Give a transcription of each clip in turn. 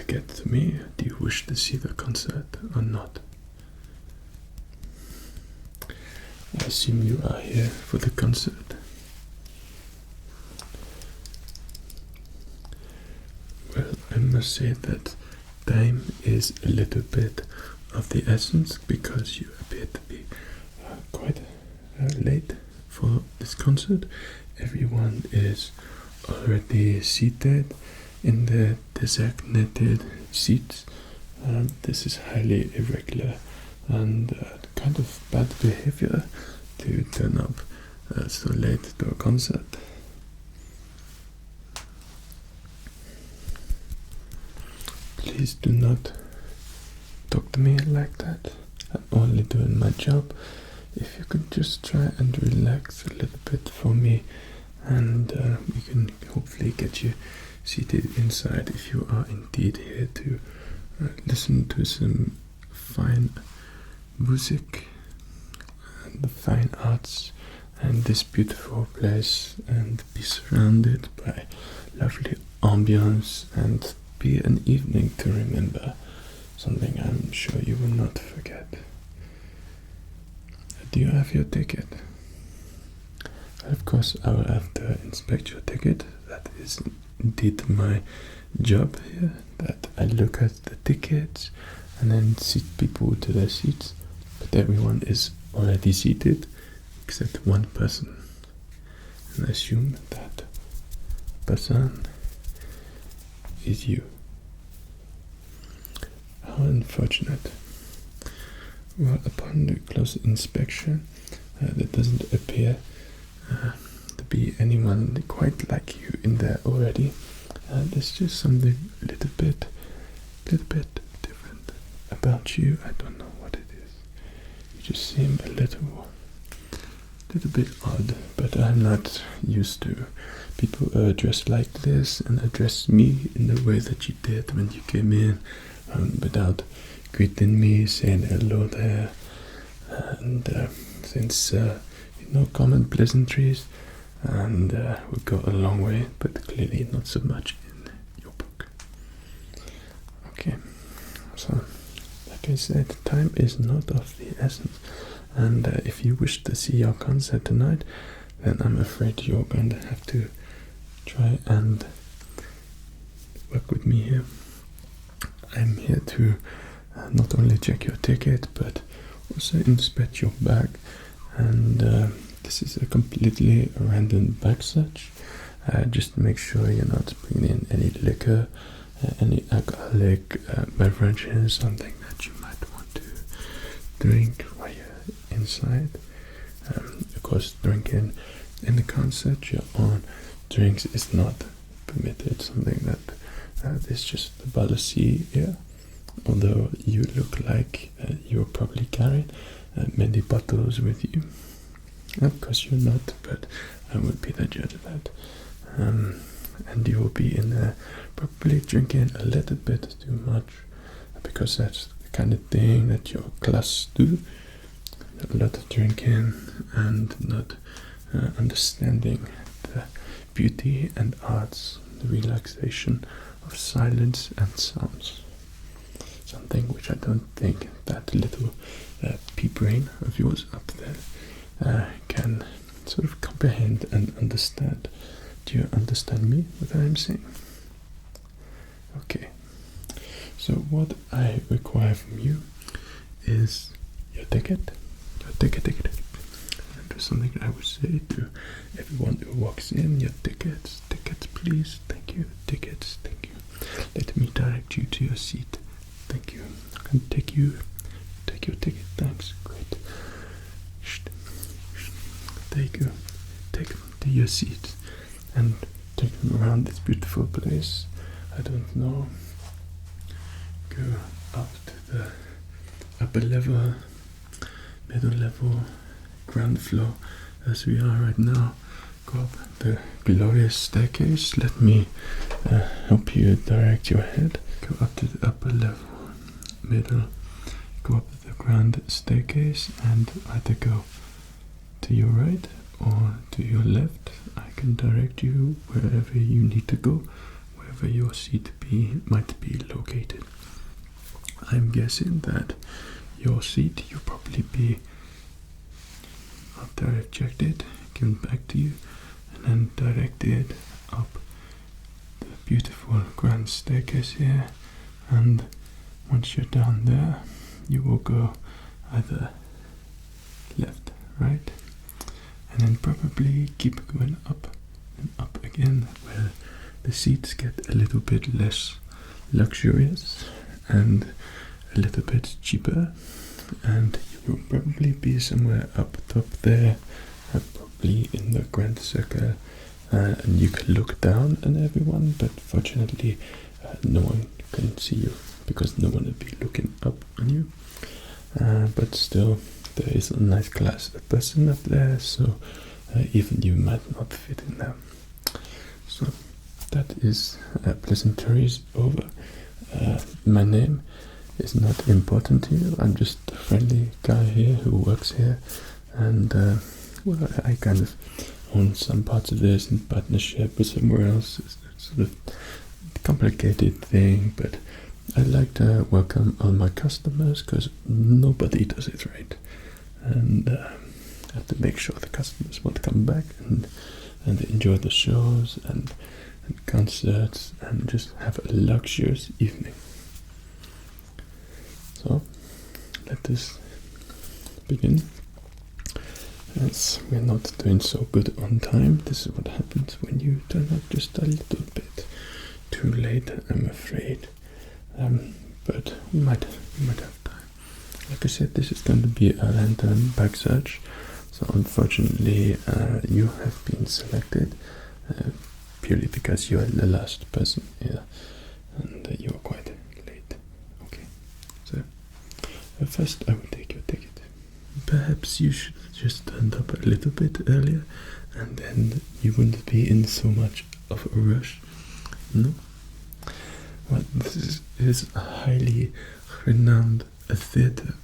get to me. Do you wish to see the concert or not? I assume you are here for the concert. Well, I must say that time is a little bit of the essence because you appear to be quite late for this concert. Everyone is already seated in the designated seats. This is highly irregular and kind of bad behavior to turn up so late to a concert. Please do not talk to me like that. I'm only doing my job. If you could just try and relax a little bit for me, and we can hopefully get you seated inside if you are indeed here to listen to some fine music and the fine arts and this beautiful place, and be surrounded by lovely ambience and be an evening to remember, something I'm sure you will not forget. Do you have your ticket? Of course, I will have to inspect your ticket. That is indeed my job here, that I look at the tickets and then seat people to their seats, but everyone is already seated except one person, and I assume that person is you. How unfortunate. Well, upon the close inspection, there doesn't appear to be anyone quite like you in there already. There's just something a little bit different about you. I don't know what it is. You just seem a little bit odd, but I'm not used to people dressed like this and address me in the way that you did when you came in, without greeting me, saying hello there, and since common pleasantries, and we go a long way, but clearly not so much in your book. Okay, so like I said, time is not of the essence, and if you wish to see our concert tonight, then I'm afraid you're going to have to try and work with me here. I'm here to not only check your ticket, but also inspect your bag, and this is a completely random bag search. Just to make sure you're not bringing in any liquor, any alcoholic beverages, something that you might want to drink while you're inside. Of course, drinking in the concert, your own drinks is not permitted, something that is just a policy here. Although you look like you're probably carrying many bottles with you. Of course you're not, but I would be the judge of that. And you will be in there probably drinking a little bit too much, because that's the kind of thing that your class do. A lot of drinking and not understanding the beauty and arts, the relaxation of silence and sounds. Something which I don't think that little pea brain of yours up there can sort of comprehend and understand. Do you understand me, what I'm saying? Okay, so what I require from you is your ticket. And there's something I would say to everyone who walks in: your tickets, please, thank you, tickets, thank you. Let me direct you to your seat. Thank you. I can take your ticket. Thanks. Great. There you go. Take them to your seat and take them around this beautiful place. I don't know. Go up to the upper level, middle level, ground floor, as we are right now. Go up the glorious staircase. Let me help you direct your head. Go up to the upper level, middle, go up the grand staircase, and either go to your right or to your left. I can direct you wherever you need to go, wherever wherever your seat might be located. I'm guessing that your seat you'll probably be ejected, given back to you, and then directed up the beautiful grand staircase here. And once you're down there, you will go either left, right, and then probably keep going up and up again, where the seats get a little bit less luxurious and a little bit cheaper, and you will probably be somewhere up top there, probably in the grand circle, and you can look down on everyone, but fortunately no one can see you because no one will be looking up on you, but still there is a nice class of person up there, so even you might not fit in there. So that is pleasantries over. My name is not important to you. I'm just a friendly guy here who works here, and well, I kind of own some parts of this in partnership with somewhere else. It's sort of a complicated thing, but I like to welcome all my customers because nobody does it right, and I have to make sure the customers want to come back and enjoy the shows and concerts and just have a luxurious evening. So let us begin. As we're not doing so good on time, this is what happens when you turn up just a little bit too late, I'm afraid. But we might have time. Like I said, this is going to be a random bag search, so unfortunately you have been selected purely because you are the last person here, and you are quite late. Okay, so first I will take your ticket. Perhaps you should just turn up a little bit earlier, and then you wouldn't be in so much of a rush. No? Well, this is a highly renowned theater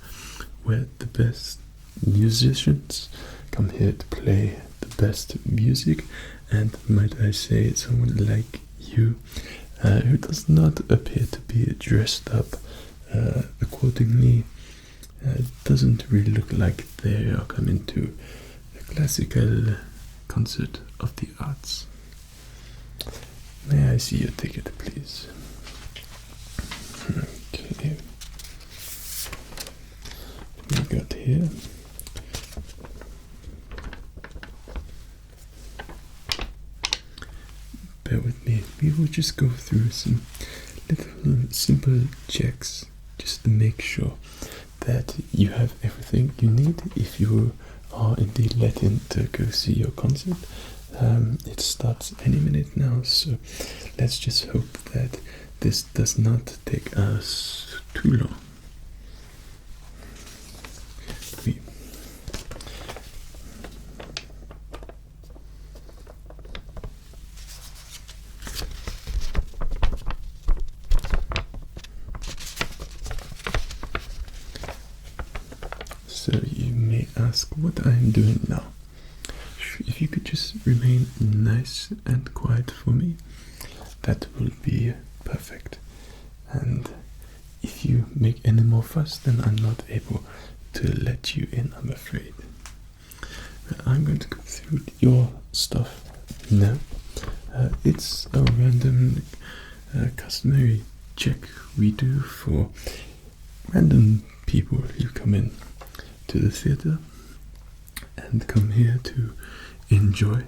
where the best musicians come here to play the best music, and might I say, someone like you who does not appear to be dressed up accordingly, doesn't really look like they are coming to a classical concert of the arts. May I see your ticket, please? Okay. We got here. Bear with me. We will just go through some little simple checks just to make sure that you have everything you need if you are indeed let in to go see your concert. It starts any minute now, so let's just hope that this does not take us too long. So you may ask what I'm doing now. If you could just remain nice and quiet for me, that will be perfect. And if you make any more fuss, then I'm not able to let you in, I'm afraid. I'm going to go through your stuff now. It's a random customary check we do for random people who come in to the theater and come here to enjoy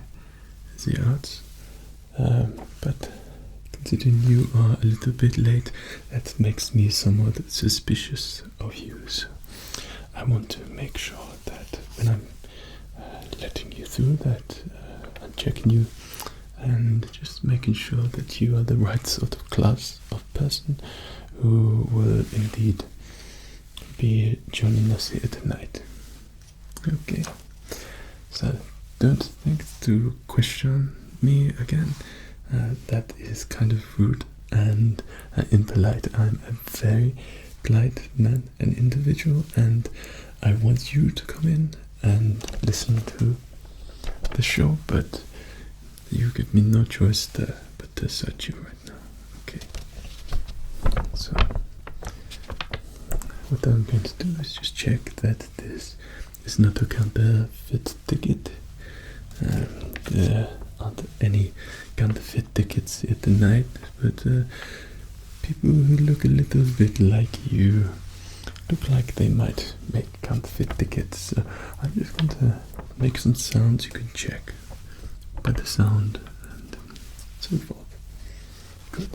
the arts, but considering you are a little bit late, that makes me somewhat suspicious of you, so I want to make sure that when I'm letting you through that I'm checking you and just making sure that you are the right sort of class of person who will indeed be joining us here tonight. Okay, so don't think to question me again. That is kind of rude and impolite. I'm a very polite man and individual, and I want you to come in and listen to the show, but you give me no choice but to search you right now. Okay. So what I'm going to do is just check that this is not a counterfeit ticket. There aren't any counterfeit tickets here tonight, but people who look a little bit like you look like they might make counterfeit tickets. So I'm just going to make some sounds you can check by the sound and so forth. Good.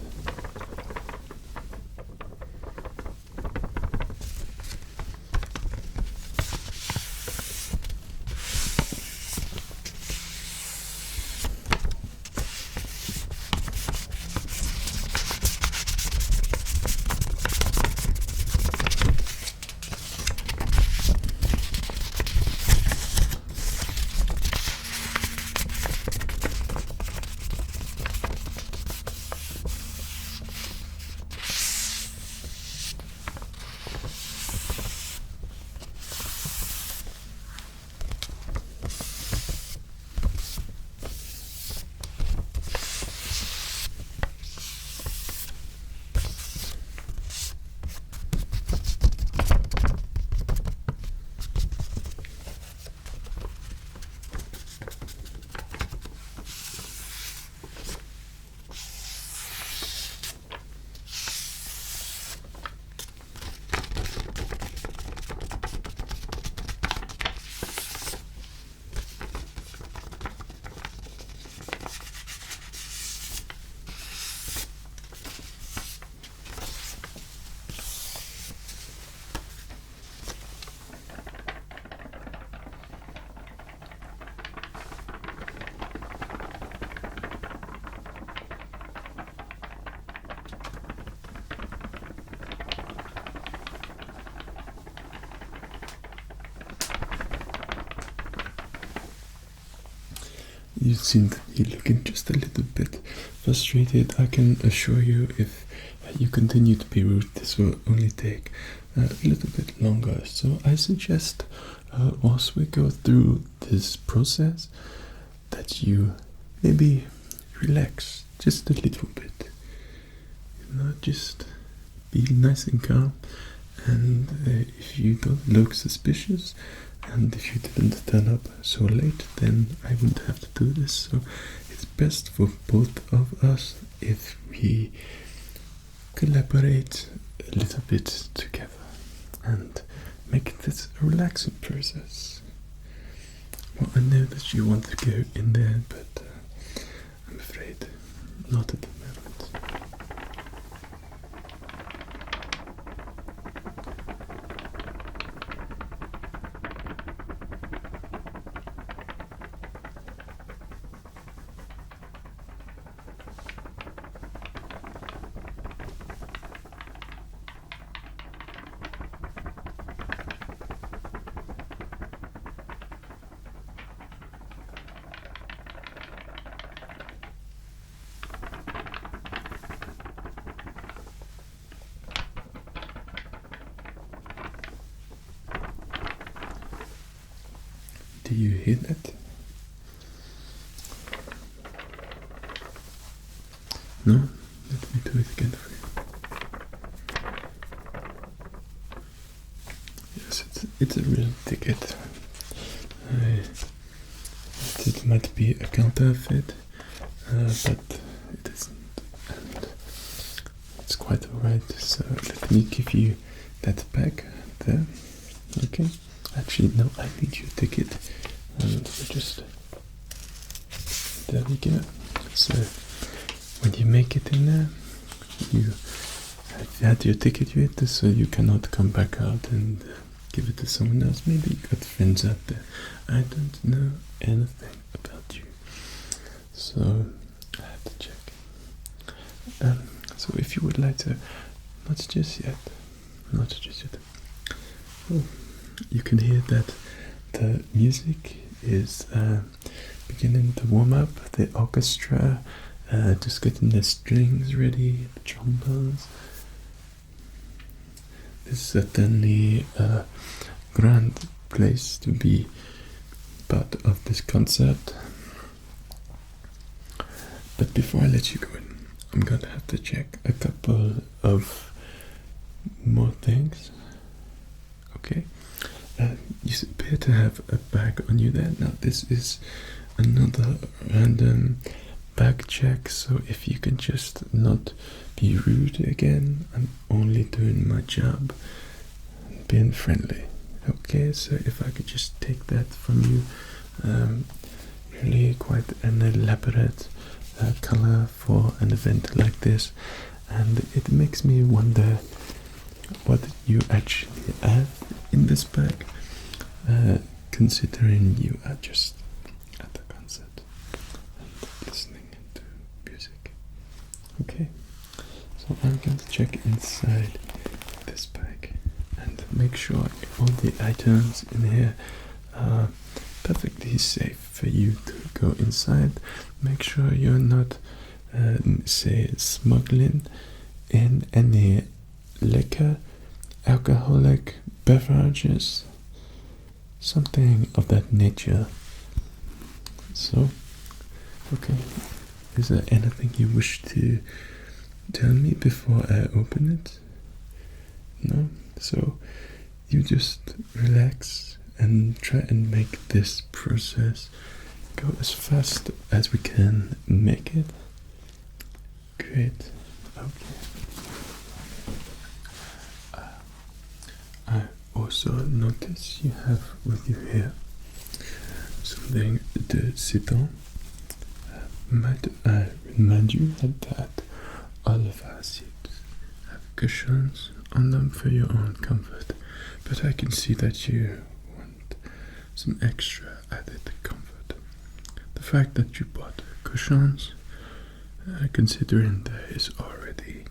You seem to be looking just a little bit frustrated. I can assure you, if you continue to be rude, this will only take a little bit longer. So I suggest, whilst we go through this process, that you maybe relax just a little bit. You know, just be nice and calm. And if you don't look suspicious, and if you didn't turn up so late, then I wouldn't have to do this. So it's best for both of us if we collaborate a little bit together and make this a relaxing process. Well, I know that you want to go in there, but I'm afraid not at the moment. Do you hear that? No? Let me do it again for you. Yes, it's a real ticket. It might be a counterfeit, but it isn't. And it's quite alright. So let me give you that back there. Okay? Actually, no, I need your ticket. And just there we go. So when you make it in there, you had your ticket with this, so you cannot come back out and give it to someone else. Maybe you got friends out there. I don't know anything about you, so I have to check. So if you would like to, not just yet. Oh, you can hear that the music is beginning to warm up. The orchestra just getting the strings ready, the trombones. This is certainly a grand place to be part of this concert. But before I let you go in, I'm gonna have to check a couple of more things. Okay, you appear to have a bag on you there. Now this is another random bag check, so if you can just not be rude again, I'm only doing my job, being friendly. Okay, so if I could just take that from you, really quite an elaborate color for an event like this, and it makes me wonder what you actually have in this bag, considering you are just at the concert and listening to music. Okay, so I'm going to check inside this bag and make sure all the items in here are perfectly safe for you to go inside. Make sure you're not, say, smuggling in any liquor, alcoholic beverages, something of that nature. So, okay, is there anything you wish to tell me before I open it? No? So, you just relax and try and make this process go as fast as we can make it. Great. Okay. I also notice you have with you here something to sit on. Might I remind you that all of our seats have cushions on them for your own comfort, but I can see that you want some extra added comfort. The fact that you bought cushions, considering there is already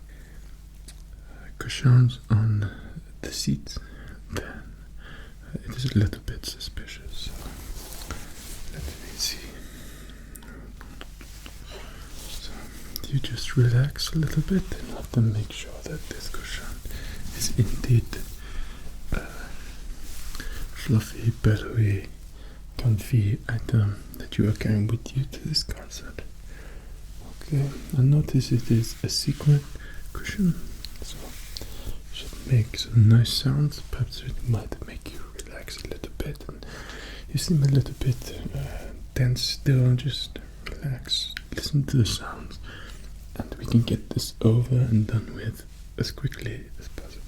cushions on the seats, then it is a little bit suspicious. So let me see. So you just relax a little bit and let them make sure that this cushion is indeed fluffy, billowy, comfy item that you are carrying with you to this concert. Okay, I notice it is a sequin cushion, so it should make some nice sounds. Perhaps it might make you relax a little bit. And you seem a little bit tense still. Just relax, listen to the sounds, and we can get this over and done with as quickly as possible.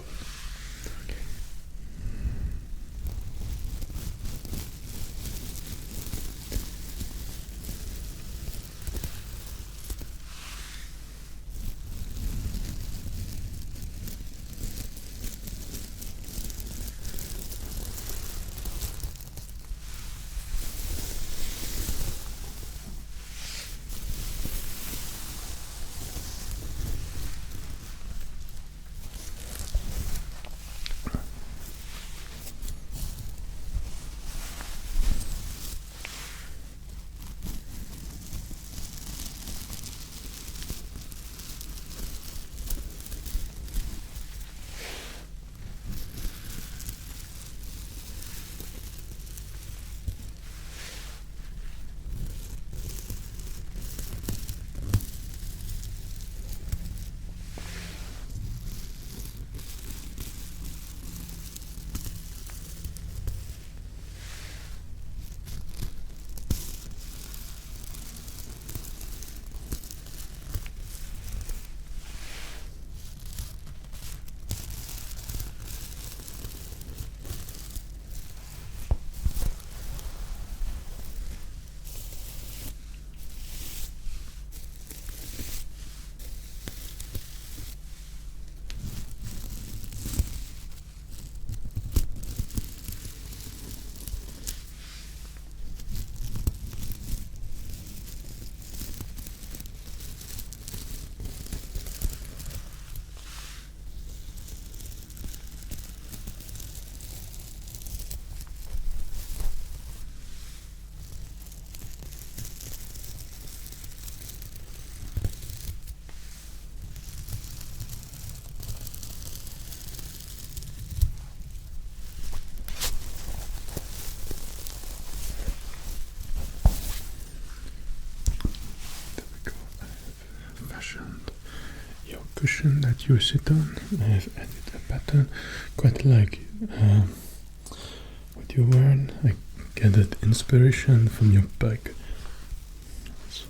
cushion that you sit on. I have added a pattern, quite like what you're wearing. I gathered inspiration from your bike. So.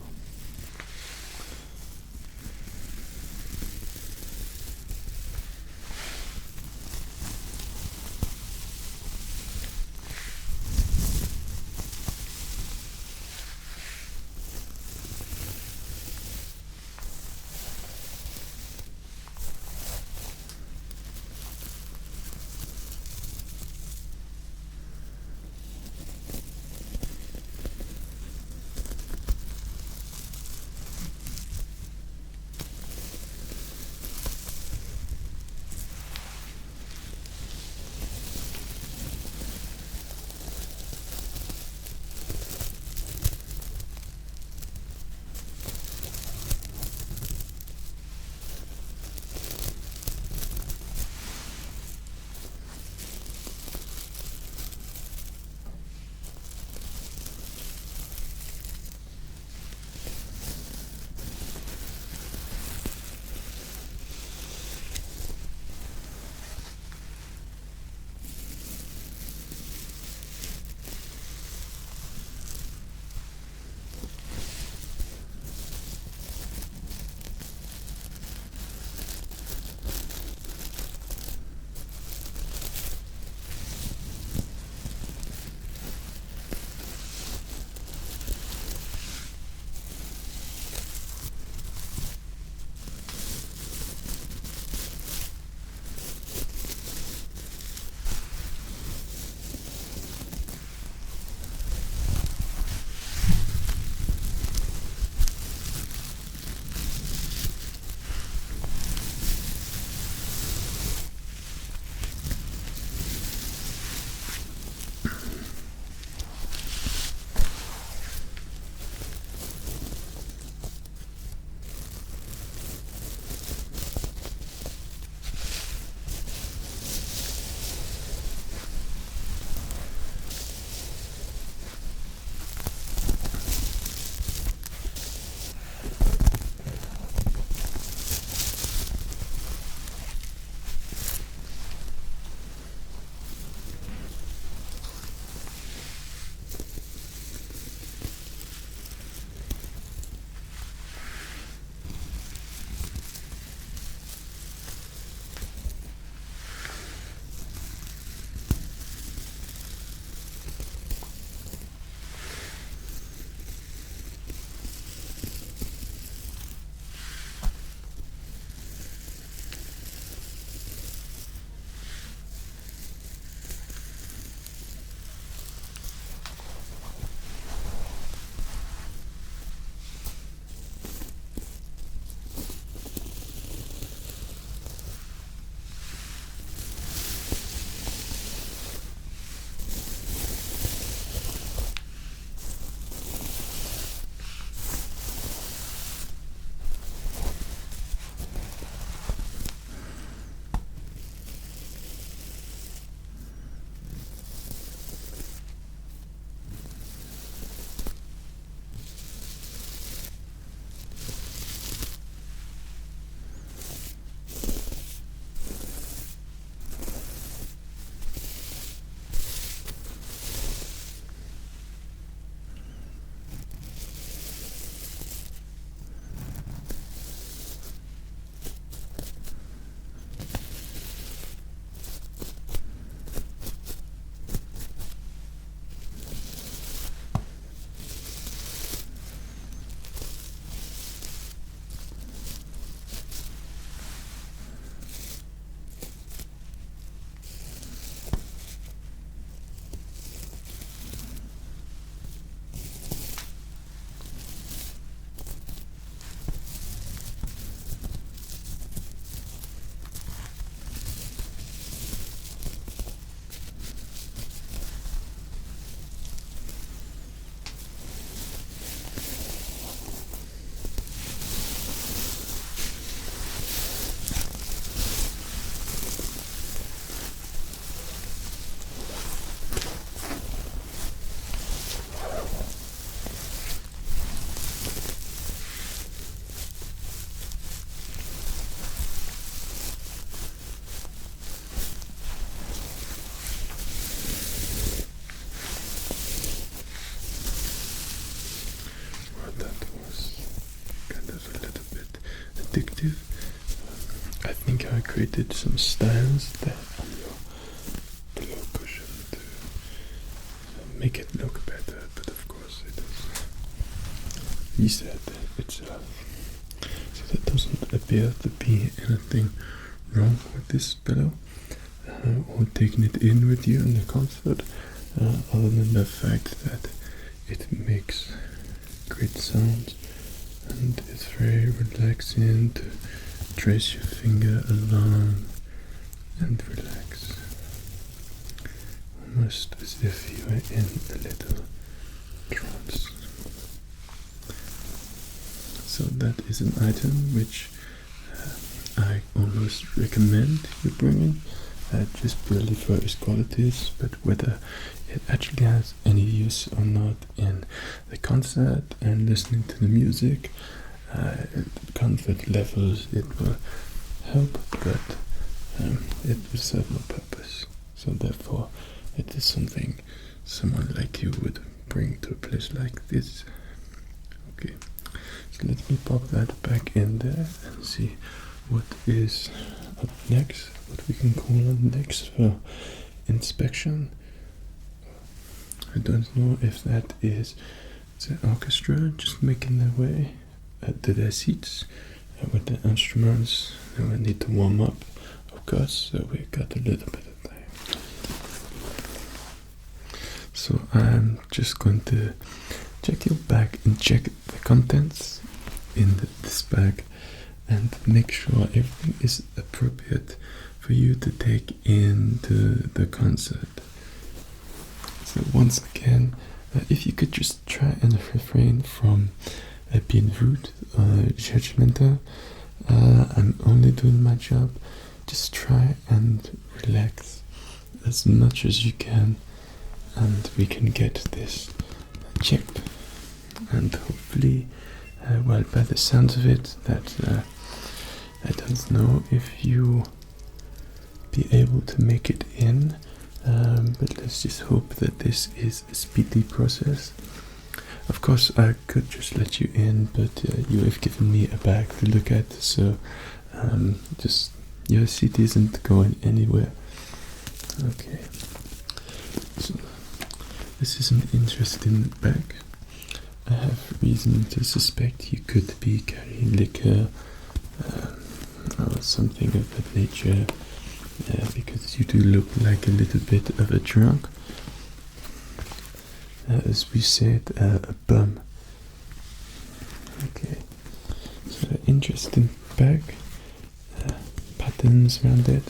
addictive. I think I created some styles there on your pillow cushion to make it look better, but of course it is reset itself. So there doesn't appear to be anything wrong with this pillow or taking it in with you in the concert, other than the fact that it makes great sounds and it's very relaxing to trace your finger along and relax, almost as if you are in a little trance. So that is an item which I almost recommend you bringing, just purely for its qualities, but whether it actually has any use or not in the concert and listening to the music, comfort levels, it will help, but it will serve no purpose. So therefore it is something someone like you would bring to a place like this. Okay, so let me pop that back in there and see what is up next, what we can call up next for inspection. I don't know if that is the orchestra just making their way to their seats with the instruments. They will need to warm up, of course, so we got a little bit of time. So I'm just going to check your bag and check the contents in this bag and make sure everything is appropriate for you to take into the concert. So once again, if you could just try and refrain from being rude or judgmental, I'm only doing my job. Just try and relax as much as you can, and we can get this checked. And hopefully, well, by the sounds of it, that I don't know if you be able to make it in, but let's just hope that this is a speedy process. Of course, I could just let you in, but you have given me a bag to look at, so just your seat isn't going anywhere. Okay, so this is an interesting bag. I have reason to suspect you could be carrying liquor or something of that nature, because you do look like a little bit of a drunk. As we said, a bum. Okay, so interesting bag, patterns around it,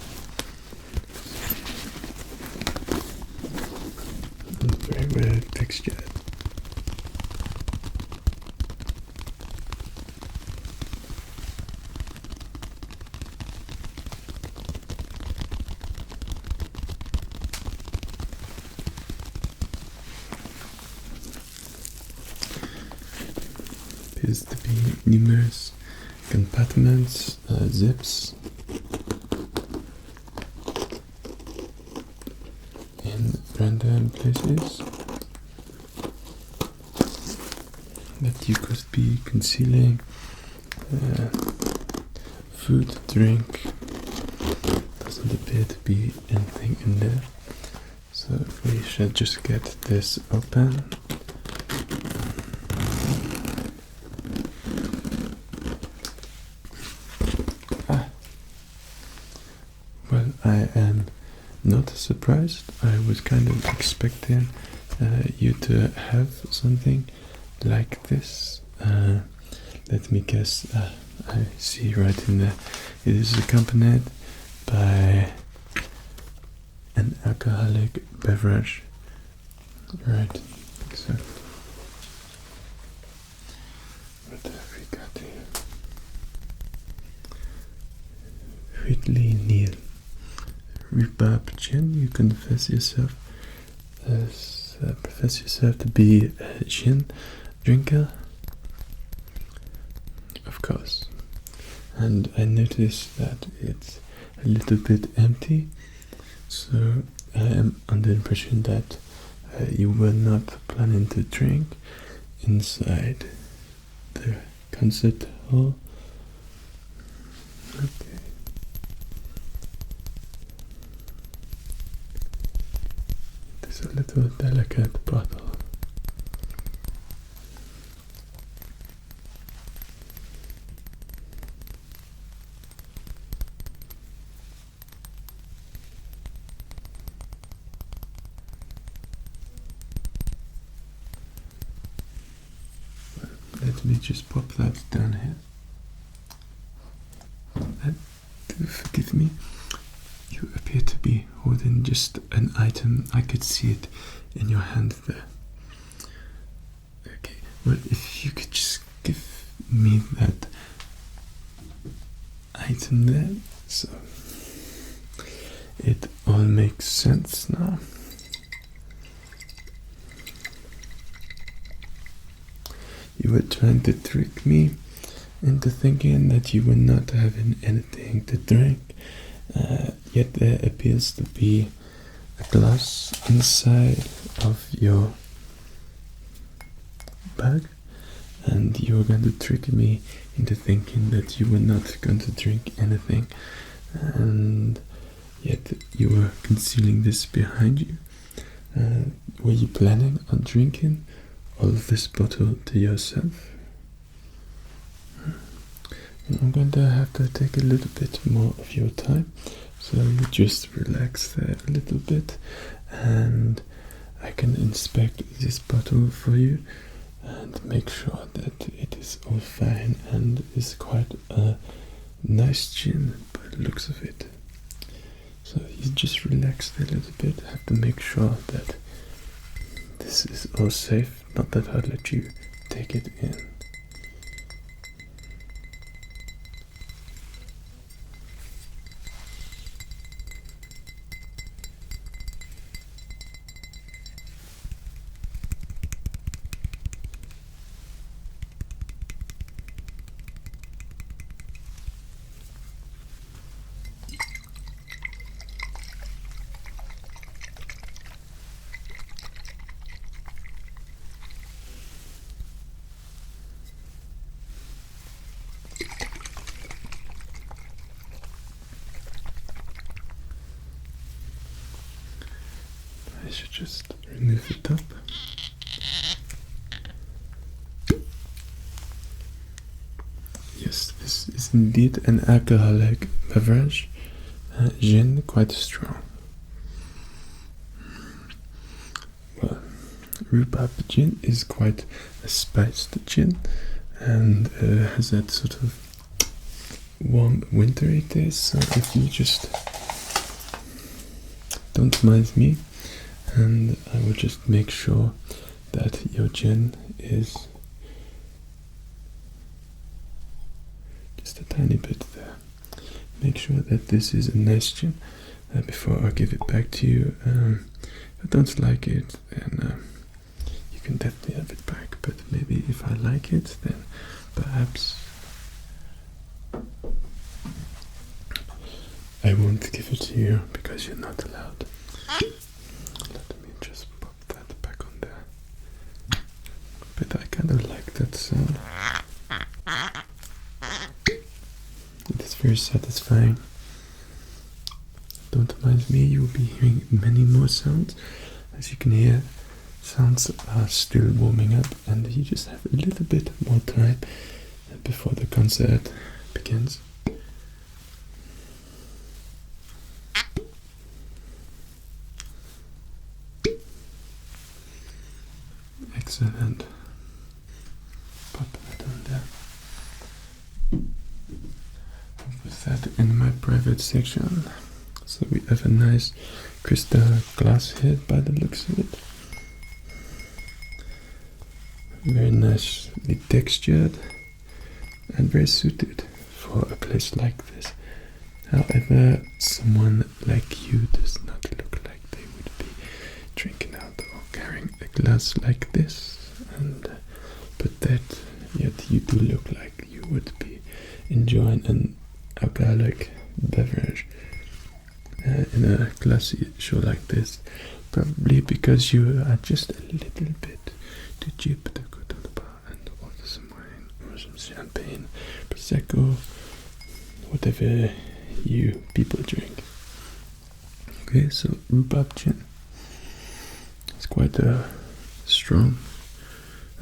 and very well textured. Appears to be numerous compartments, zips in random places that you could be concealing food, drink. Doesn't appear to be anything in there, so we should just get this open. Well, I am not surprised. I was kind of expecting you to have something like this. Let me guess. I see right in there. It is accompanied by an alcoholic beverage. Right, exactly. What have we got here? Ridley Neal. Rhubarb gin. You confess yourself to be a gin drinker, of course. And I noticed that it's a little bit empty, so I am under the impression that you were not planning to drink inside the concert hall. Okay. It is a little delicate bottle. Let me just pop that down here. And forgive me, you appear to be holding just an item. I could see it in your hand there. Okay, well, if you could just give me that item there, so it all makes sense now. You were trying to trick me into thinking that you were not having anything to drink, yet there appears to be a glass inside of your bag, and you were going to trick me into thinking that you were not going to drink anything, and yet you were concealing this behind you. Were you planning on drinking all of this bottle to yourself? I'm going to have to take a little bit more of your time, so you just relax there a little bit, and I can inspect this bottle for you and make sure that it is all fine and is quite a nice gin by the looks of it. So you just relax there a little bit. I have to make sure that this is all safe, not that I'll let you take it in. I should just remove the top. Yes, this is indeed an alcoholic beverage. Gin, quite strong. Well, rhubarb gin is quite a spiced gin, and has that sort of warm wintry taste. So if you just don't mind me, and I will just make sure that your gin is just a tiny bit there. Make sure that this is a nice gin before I give it back to you. If I don't like it, then you can definitely have it back, but maybe if I like it, then perhaps I won't give it to you because you're not allowed. Let me just pop that back on there. But I kind of like that sound. It is very satisfying. Don't mind me, you will be hearing many more sounds. As you can hear, sounds are still warming up, and you just have a little bit more time before the concert begins. Excellent. Pop that on there. I'll put that in my private section. So we have a nice crystal glass here by the looks of it. Very nicely textured and very suited for a place like this. However, someone like you does not look like they would be drinking out or carrying a glass like this, and but that yet you do look like you would be enjoying an alcoholic beverage in a classy show like this, probably because you are just a little bit too cheap to go to the bar and order some wine or some champagne, prosecco, whatever you people drink. Okay, so rhubarb gin. It's quite a strong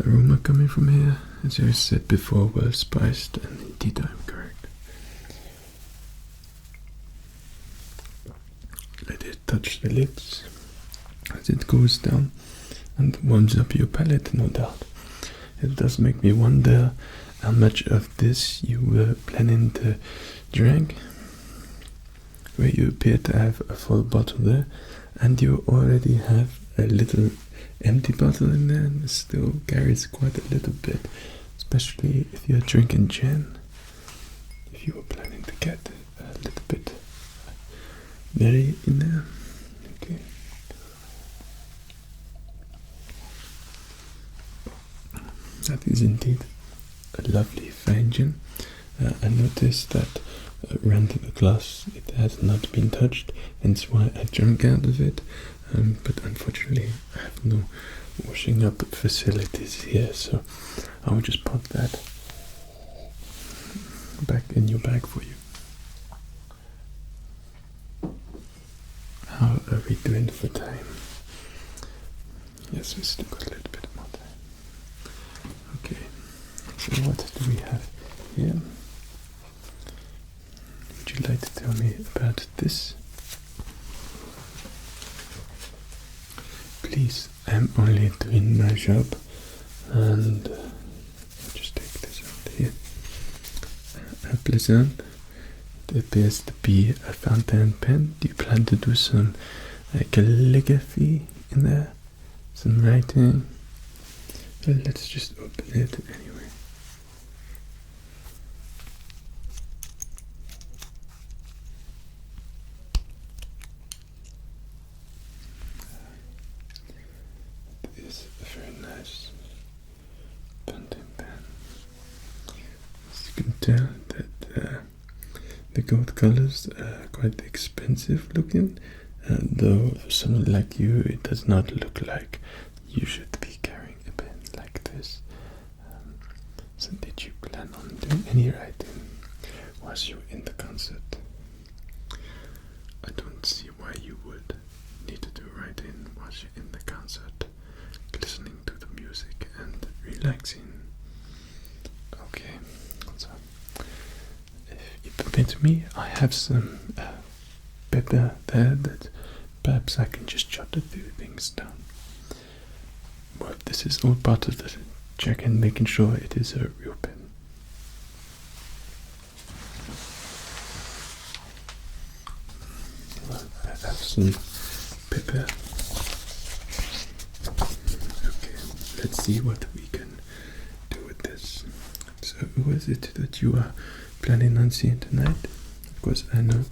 aroma coming from here. As I said before, well spiced, and indeed I'm correct. Let it touch the lips as it goes down and warms up your palate, no doubt. It does make me wonder how much of this you were planning to drink, where you appear to have a full bottle there, and you already have a little empty bottle in there, and it still carries quite a little bit, especially if you're drinking gin. If you were planning to get a little bit very in there. Okay. That is indeed a lovely fine gin. I noticed that around the glass it has not been touched, hence why I drank out of it. But unfortunately I have no washing up facilities here, so I will just put that back in your bag for you. How are we doing for time? Yes, we still got a little bit more time. Okay, so what do we have here? Would you like to tell me about this? Please, I'm only doing my job, and I'll just take this out here. Pleasant. It appears to be a fountain pen. Do you plan to do some calligraphy in there? Some writing? Well, let's just open it anyway. It is a very nice fountain pen. As you can tell that the gold colors are quite expensive looking, though for someone like you it does not look like you should be carrying a pen like this. So did you plan on doing any writing whilst you were in the concert? I don't see why you would need to do writing whilst you're in the concert, listening to the music and relaxing. Okay, so if you permit me, I have some paper there that perhaps I can just jot a few things down. Well, this is all part of the check and making sure it is a real pen. Well, I have some paper. Okay, let's see what we can do with this. So, who is it that you are planning on seeing tonight? Of course, I know.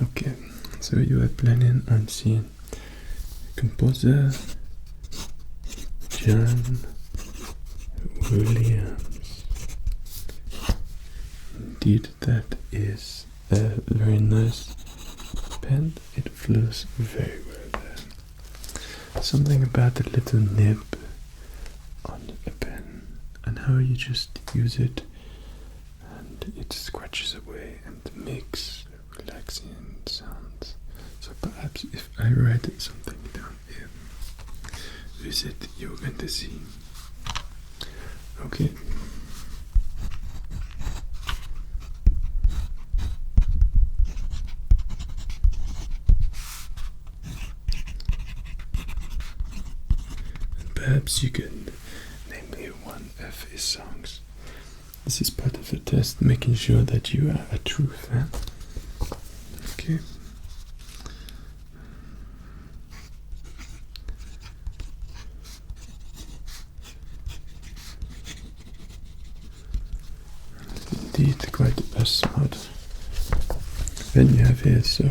Okay, so you are planning on seeing composer John Williams. Indeed, that is a very nice pen. It flows very well there. Something about the little nib on a pen and how you just use it and it scratches away and makes relaxing sounds. So perhaps if I write something down here, is it you're going to see? Okay. And perhaps you can name me one of his songs. This is part of the test, making sure that you are a true fan. Okay. Indeed, quite a smart pen you have here, so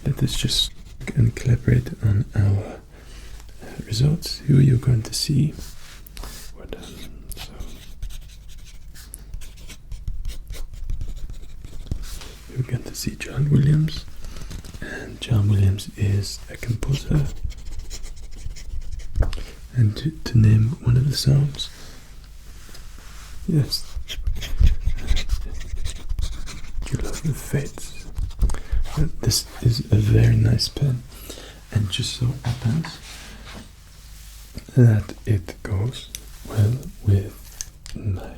let us just and collaborate on our results. Who you're going to see. What so you're going to see John Williams, and John Williams is a composer. And to name one of the songs, yes, fades. But this is a very nice pen, and just so happens that it goes well with my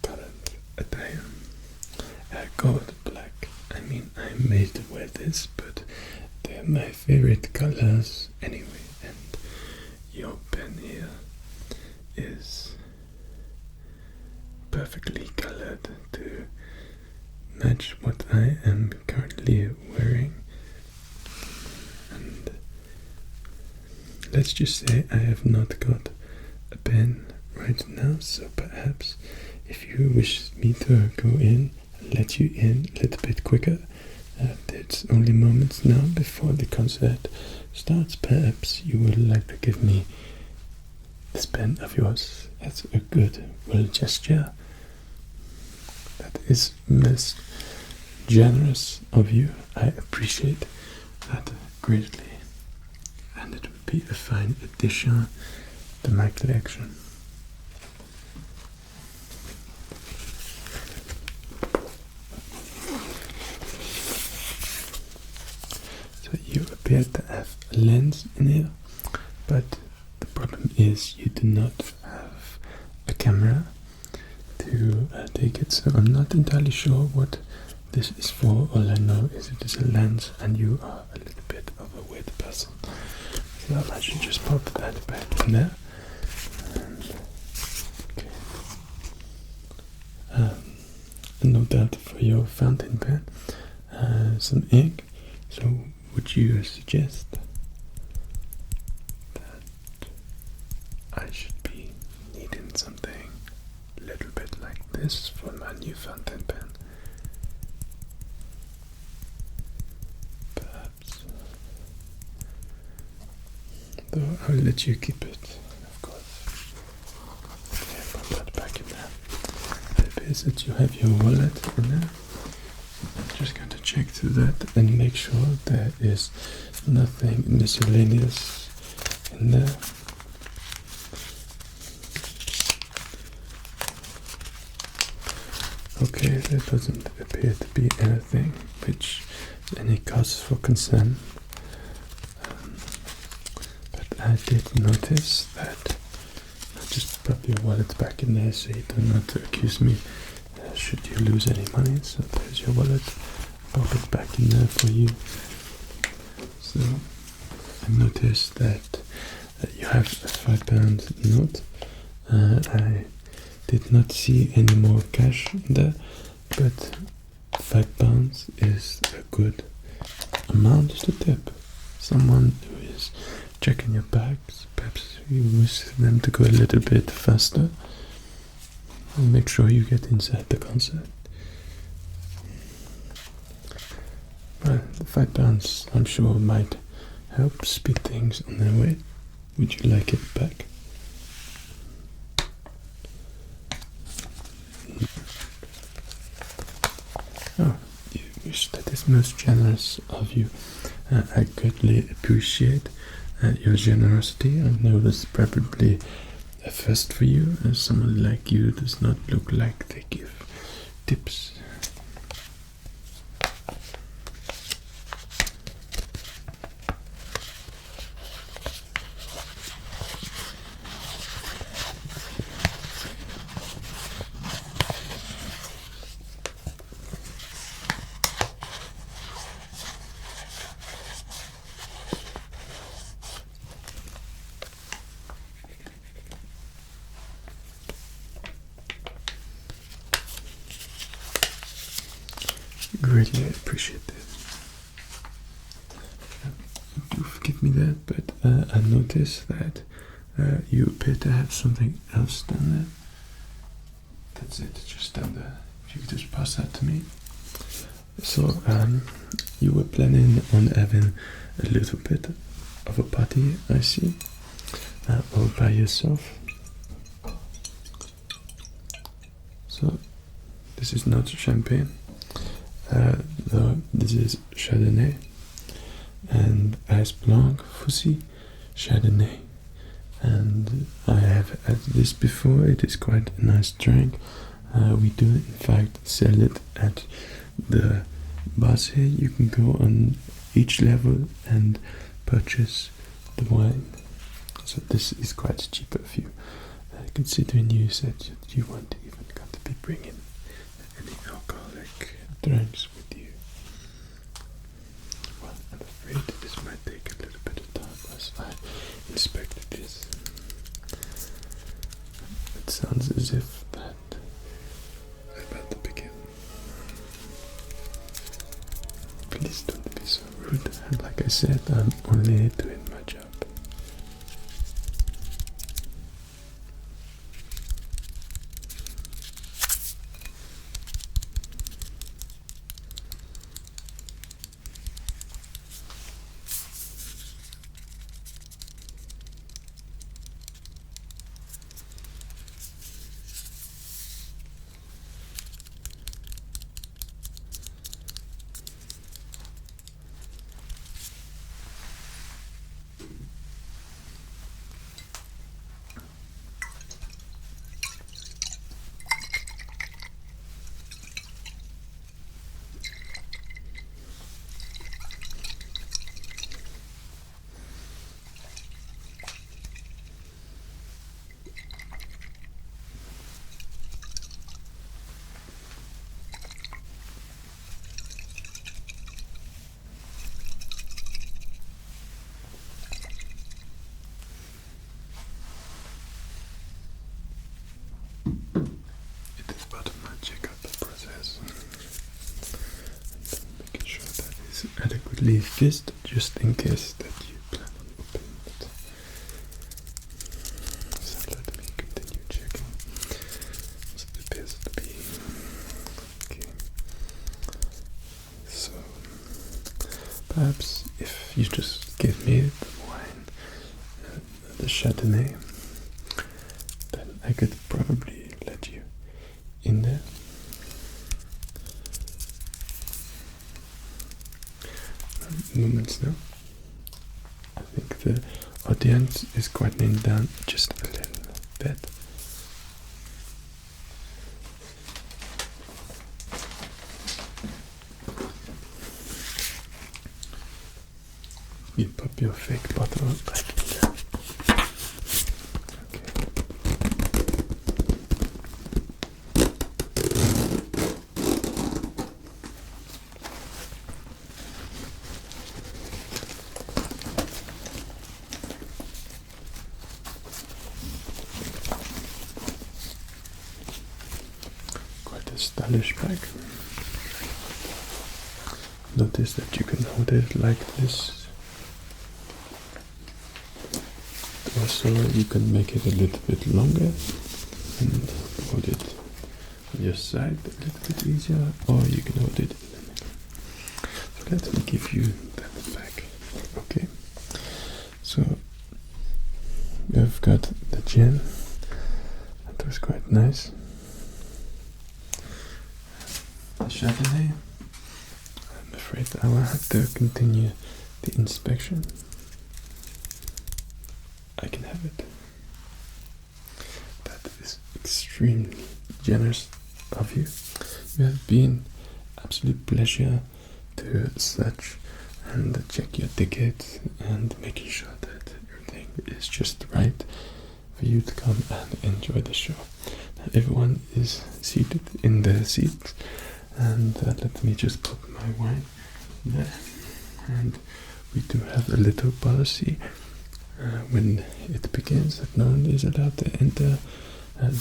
current attire. Gold black. I mean, I made to wear this, but they're my favorite colors anyway. And your pen here is perfectly colored to match what I am currently wearing. And let's just say I have not got a pen right now, so perhaps if you wish me to go in and let you in a little bit quicker, it's only moments now before the concert starts, perhaps you would like to give me this pen of yours as a goodwill gesture. That is most generous of you. I appreciate that greatly, and it would be a fine addition to my collection. So you appear to have a lens in here, but the problem is you do not have a camera to take it, so I'm not entirely sure what this is for. All I know is it is a lens, and you are a little bit of a weird person, so I should just pop that back in there. And no doubt for your fountain pen, some ink. So would you suggest that I should be needing something a little bit like this for my new fountain pen? Perhaps. Though I'll let you keep it, of course. Okay, put that back in there. It appears that you have your wallet in there. I'm just going to check through that and make sure there is nothing miscellaneous in there. Okay, there doesn't appear to be anything which is any cause for concern. But I did notice that. I'll just pop your wallet back in there so you do not accuse me should you lose any money. So there's your wallet. Pop it back in there for you. So I noticed that you have a £5 note. I did not see any more cash in there, but £5 is a good amount to tip someone who is checking your bags. Perhaps you wish them to go a little bit faster and make sure you get inside the concert. Well, the £5 I'm sure might help speed things on their way. Would you like it back? Oh, you wish. That is most generous of you. I greatly appreciate your generosity. I know this is probably a first for you, as someone like you does not look like they give tips. Greatly appreciate this. Do forgive me that, but I noticed that you appear to have something else down there. That's it, just down there. If you could just pass that to me. So you were planning on having a little bit of a party, I see, all by yourself. So this is not champagne. Though this is Chardonnay and Ice Blanc Fussy Chardonnay, and I have had this before. It is quite a nice drink. We do in fact sell it at the bars here. You can go on each level and purchase the wine. So this is quite cheaper if you considering you said that you weren't even going to be bringing any alcoholic drinks with you. Well, I'm afraid this might take a little bit of time as I inspected this. It sounds as if that is about to begin. Please don't be so rude. And like I said, I'm only doing my job. Adequately fizzed, just in case that you plan on opening it. So let me continue checking. So it appears to be okay. So perhaps if you just give me the wine, the Chardonnay, then I could probably let you in there. Moments now. I think the audience is quietening down just a little bit. You pop your fake bottle back in there. Stylish bag. Notice that you can hold it like this. Also, you can make it a little bit longer and hold it on your side a little bit easier, or you can hold it in the middle. So let me give you that back. Okay. So we've got the gin. That was quite nice. Chardonnay. I'm afraid I will have to continue the inspection. I can have it. That is extremely generous of you. You have been absolute pleasure to search and check your ticket and making sure that everything is just right for you to come and enjoy the show. Now everyone is seated in their seats. And let me just put my wine there. And we do have a little policy when it begins that no one is allowed to enter.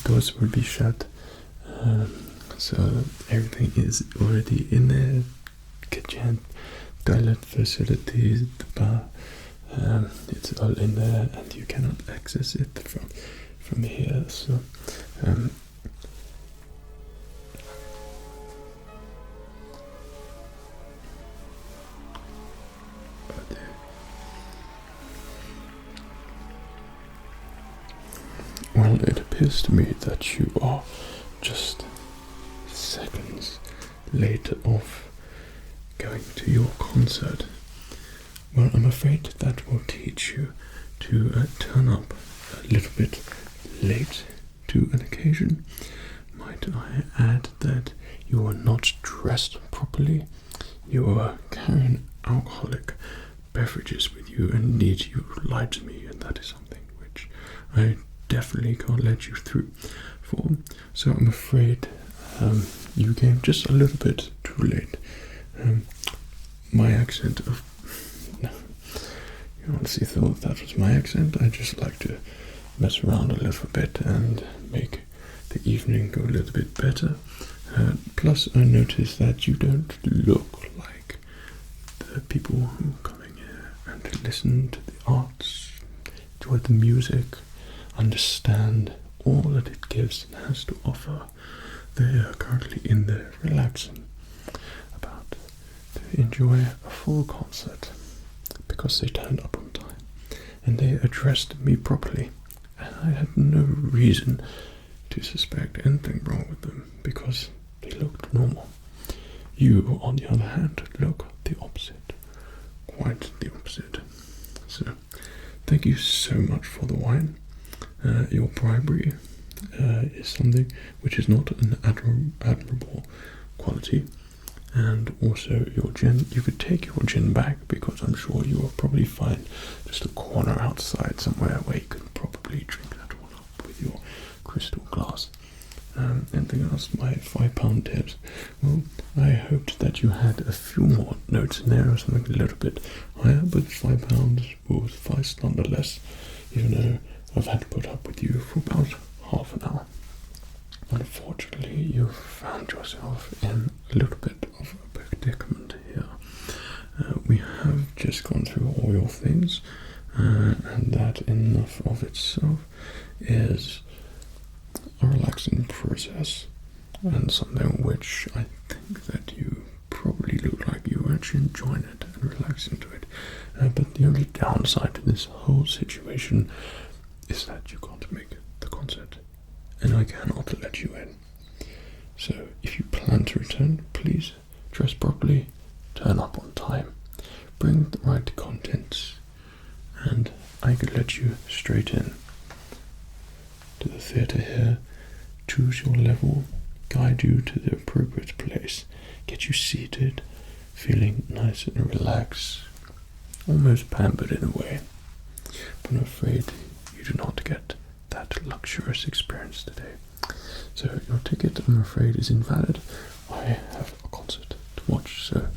Doors will be shut. So everything is already in there. Kitchen, toilet facilities, the bar. It's all in there, and you cannot access it from here. So. Well, it appears to me that you are just seconds later off going to your concert. Well, I'm afraid that will teach you to turn up a little bit late to an occasion. Might I add that you are not dressed properly? You are carrying alcoholic beverages with you, and indeed you lied to me, and that is something which I definitely can't let you through for. So I'm afraid you came just a little bit too late. My accent of you honestly thought that was my accent. I just like to mess around a little bit and make the evening go a little bit better. Plus I noticed that you don't look like the people who are coming here and to listen to the arts, enjoy the music, understand all that it gives and has to offer. They are currently in there relaxing, about to enjoy a full concert because they turned up on time and they addressed me properly, and I had no reason to suspect anything wrong with them because they looked normal. You, on the other hand, look the opposite, quite the opposite. So, thank you so much for the wine. Your bribery is something which is not an admirable quality, and also your gin. You could take your gin back because I'm sure you will probably find just a corner outside somewhere where you could probably drink that all up with your crystal glass. Anything else? My £5 tips. Well, I hoped that you had a few more notes in there or something a little bit higher, but £5 will suffice nonetheless, even though I've had to put up with you for about half an hour. Unfortunately, you've found yourself in a little bit of a predicament here. We have just gone through all your things, and that enough of itself is a relaxing process, and something which I think that you probably look like you actually enjoying it and relaxing to it. But the only downside to this whole situation is that you can't make the concert, and I cannot let you in. So if you plan to return, please dress properly, turn up on time, bring the right contents, and I could let you straight in to the theatre here, choose your level, guide you to the appropriate place, get you seated, feeling nice and relaxed, almost pampered in a way. But I'm afraid you do not get that luxurious experience today. So your ticket, I'm afraid, is invalid. I have a concert to watch, so